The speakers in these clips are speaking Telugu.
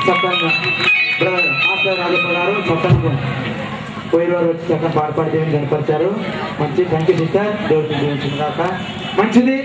చక్కగా మాస్టర్ రాజప్ప గారు చక్కగా పోయినవారు వచ్చి చక్కగా పాడపాడి దేవుని కనపరిచారు. మంచి థ్యాంక్ యూ సిస్టర్. దేవుడికి దీవించిన కాక మంచిది.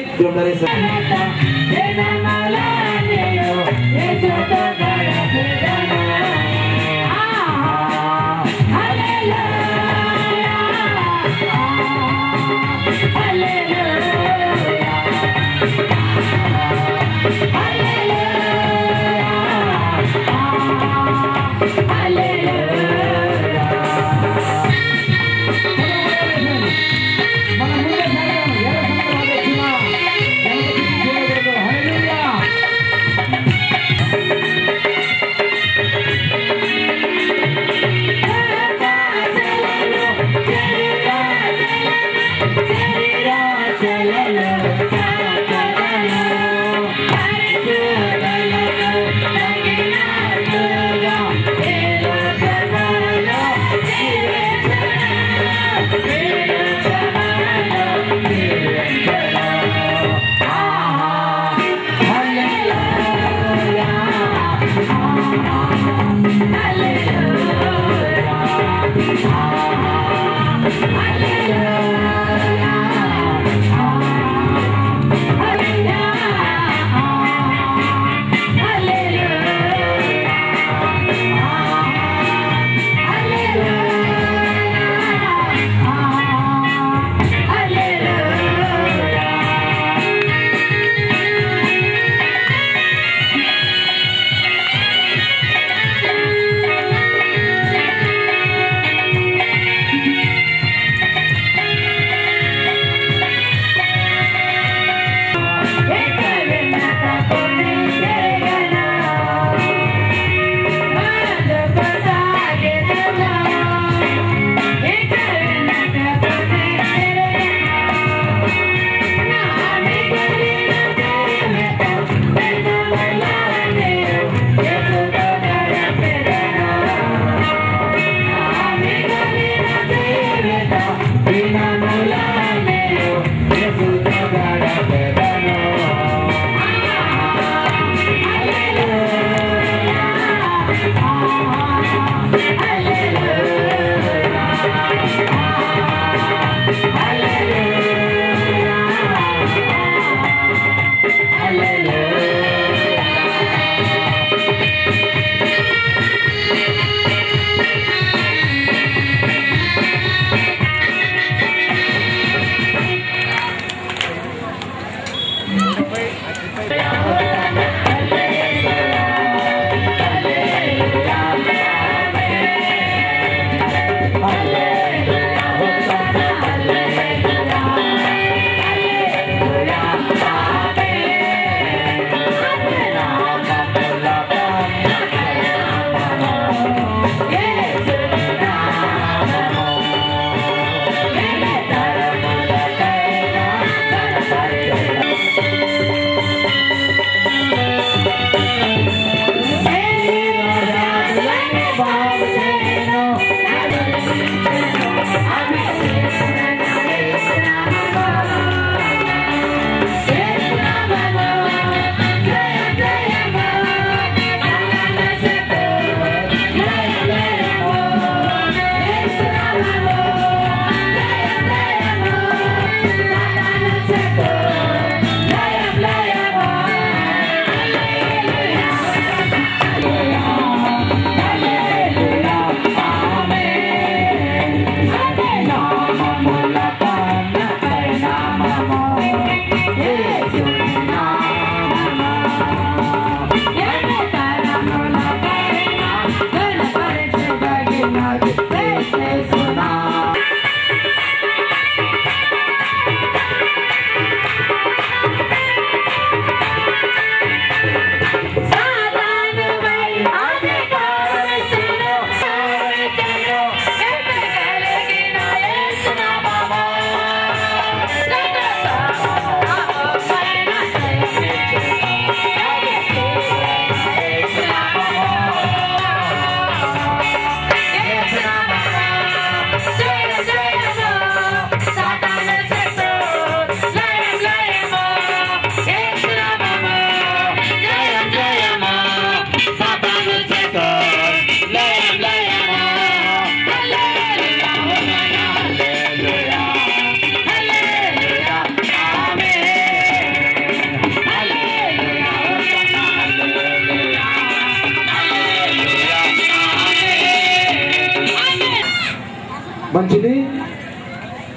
మంచిది.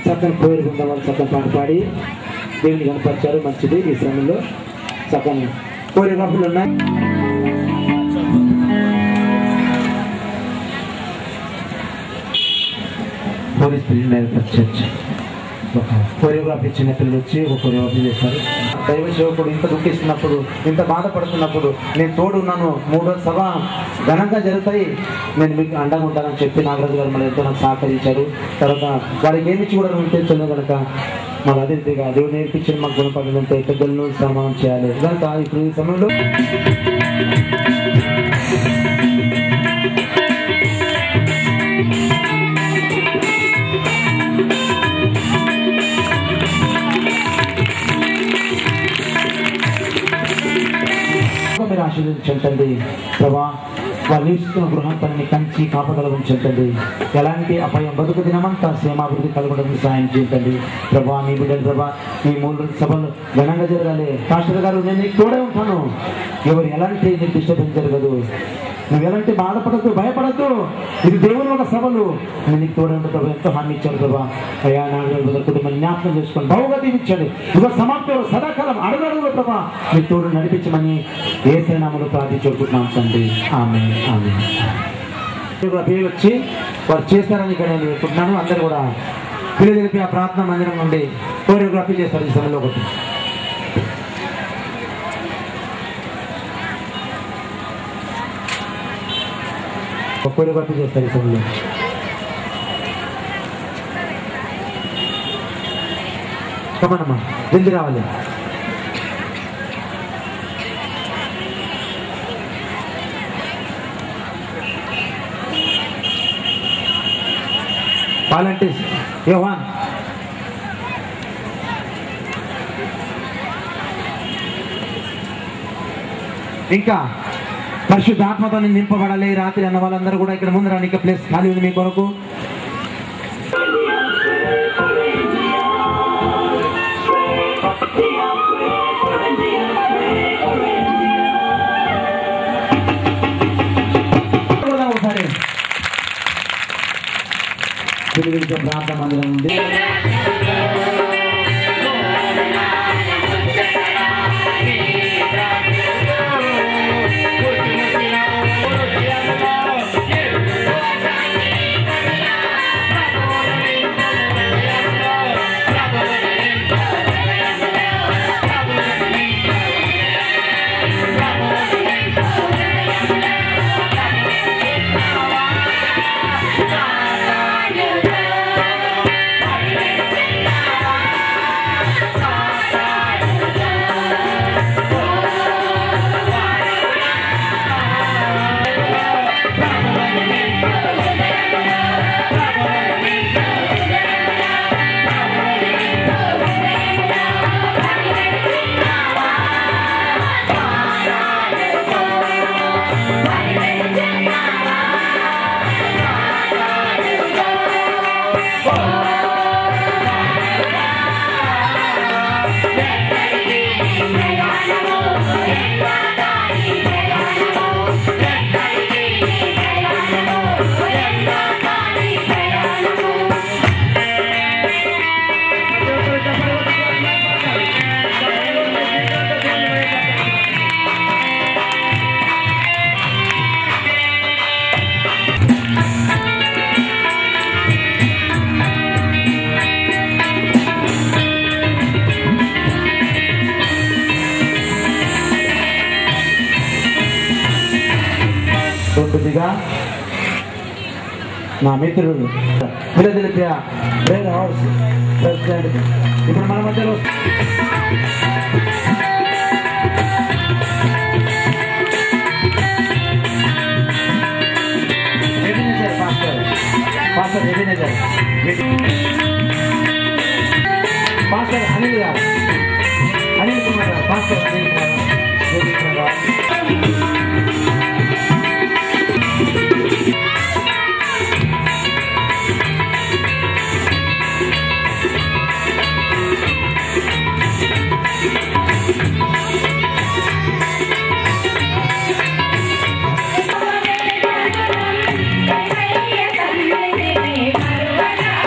చక్కని కోరిక ఉన్న వాళ్ళు చక్కని పాట పాడి దేవుని కనపరిచారు. మంచిది. ఈ సమయంలో చక్కని కోరియోగ్రాఫీలు ఉన్నాయి. పోలీస్ చర్చ్ ఒక కోరియోగ్రాఫీ చిన్న పిల్లలు వచ్చి ఒక కోరియోగ్రాఫీ చేస్తారు. దైవ సేవకుడు ఇంత దుఃఖిస్తున్నప్పుడు, ఇంత బాధపడుతున్నప్పుడు నేను తోడున్నాను, 3 రోజుల సభ ఘనంగా జరుగుతాయి, నేను మీకు అండగా ఉంటానని చెప్పి నాగరాజు గారు మళ్ళీ ఎంతో నాకు సహకరించారు. తర్వాత వారికి ఏమిచ్చి కూడా ఉంటే తెలియదు కనుక మాకు అదే రీతిగా దేవుడు నేర్పించిన మాకు గుణపడుతుంటే పెద్దలను సన్మానం చేయాలి కనుక ఇప్పుడు ఈ సమయంలో మీరు ఆశీర్వదించండి ప్రభా. వాళ్ళు నివసిస్తున్న గృహం పనిని కంచి కాపగల ఉంచండి. ఎలాంటి అపాయం బతుకు దినమంతా క్షేమాభివృద్ధి కలగడానికి సాయం చేయండి ప్రభా. మీ బిడ్డలు ప్రభా ఈ 3 రోజుల సభలు ఘనంగా జరగాలి. పాస్టర్ గారు నేను నీకు తోడే ఉంటాను, ఎవరు ఎలాంటి నీకు డిస్టర్బెన్స్ జరగదు, నువ్వు ఎలాంటి బాధపడద్దు, భయపడద్దు, ఇది దేవుని ఒక సభలు, నేను నీకు తోడే ఉంటాను ప్రభా. ఎంతో హామీ ఇచ్చాడు ప్రభా. అయ్యా నాగరాజు కుటుంబాన్ని జ్ఞాపకం చేసుకొని బహుగతి ఇచ్చాడు. యుగ సమాప్తిలో సదాకాలం అడుగడుగులో ప్రభా మీ తోడు నడిపించమని యేసు నామములో ప్రార్థించుకుంటున్నాం తండ్రి. ఆమేన్ ఆమేన్. వచ్చి వారు చేస్తారని ఇక్కడ నేను అనుకుంటున్నాను. అందరూ కూడా పిల్లలకి ఆ ప్రార్థన మందిరం నుండి కోరియోగ్రఫీ చేస్తారు. ఈ సమయంలో ఒకటి కోరియోగ్రఫీ చేస్తారు. ఈ సమయంలో కమనమ్మా జల్దీ రావాలి. వాలంటీర్స్ యోహాన్ ఇంకా పరిశుద్ధాత్మతో నింపబడాలి రాత్రి అన్న వాళ్ళందరూ కూడా ఇక్కడ ముందు రాని ప్లేస్ ఖాళీ ఉంది మీ కొరకు. ఒకసారి ప్రాంత మందిరం ఉంది. కొద్దిగా నా మిత్రుడు ఫిలదెల్ఫియా ప్రేయర్ హౌస్ ప్రెసిడెంట్ ఇప్పుడు మన మధ్యలో పాస్టర్ ఎబినేజర్ పాస్టర్ అనిల్ గారు, అనిల్ కుమార్ గారు, పాస్టర్ అనిల్ కుమార్ గారు. Bye.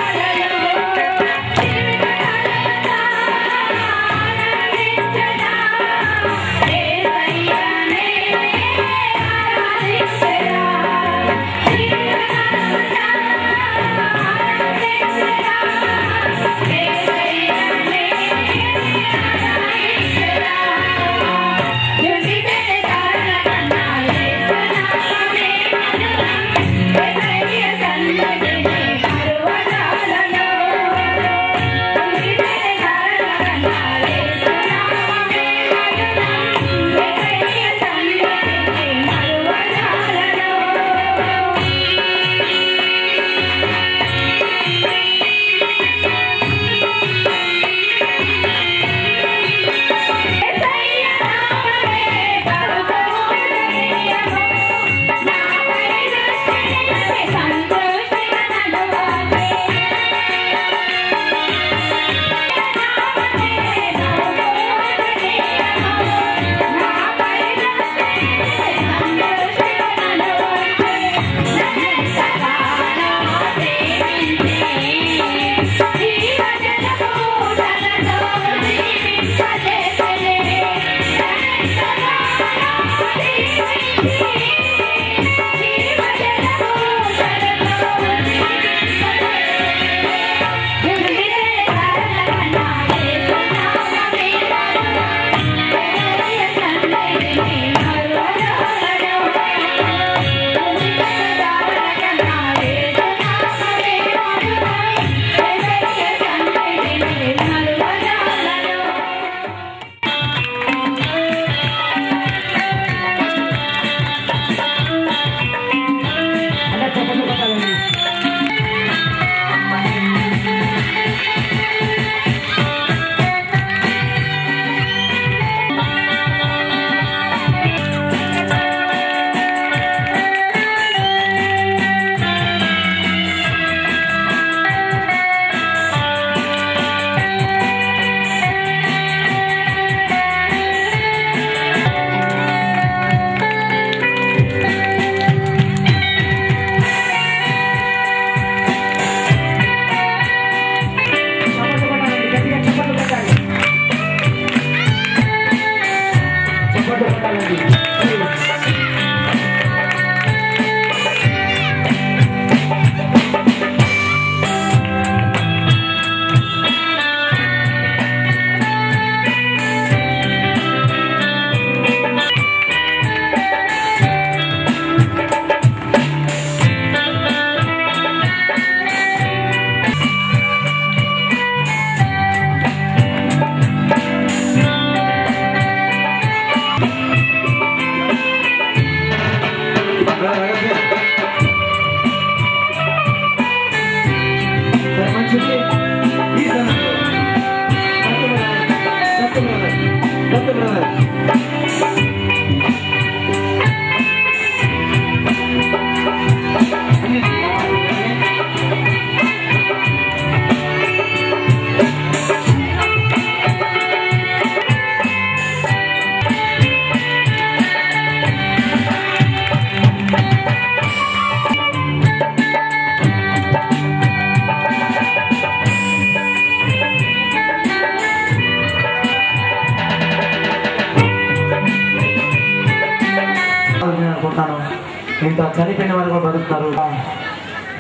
ఇంత చనిపోయిన వారు కూడా బతుకుతున్నారు.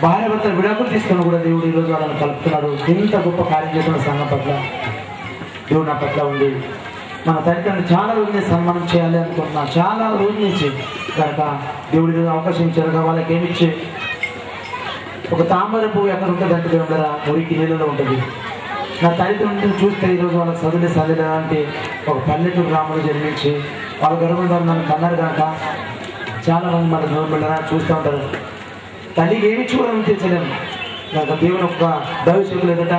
భార్య భర్తలు విడాకులు తీసుకుని కూడా దేవుడు ఈరోజు వాళ్ళని కలుపుతున్నాడు. ఇంత గొప్ప కార్యం చేస్తున్న సంఘం పట్ల దేవుడు నా పట్ల ఉంది. మన తల్లిదండ్రులు చాలా రోజులు సన్మానం చేయాలి అనుకుంటున్నా, చాలా రోజుల నుంచి కనుక దేవుడి ఈరోజు అవకాశం ఇచ్చారు. వాళ్ళకి ఏమిచ్చి ఒక తామర పువ్వు ఎక్కడ ఉంటుంది అంటే దేవుడరా మురికి నీళ్ళలో ఉంటుంది. నా తల్లిదండ్రులను చూస్తే ఈరోజు వాళ్ళకి చదువులే అంటే ఒక పల్లెటూరు గ్రామంలో జన్మించి వాళ్ళ గర్భంలో నన్ను కన్నారు కనుక చాలా మంది మన గవర్నమెంట్ చూస్తూ ఉంటారు. తల్లికి ఏమి చూడాలని తెచ్చలేము కనుక దేవుని ఒక భవిష్యత్తు లేదట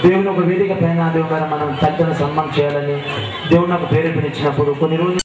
దేవుని ఒక వేదిక పైన దేవుడు మనం తల్లిదండ్రులను సన్మానం చేయాలని దేవుడు నాకు ప్రేరేపణ ఇచ్చినప్పుడు కొన్ని రోజులు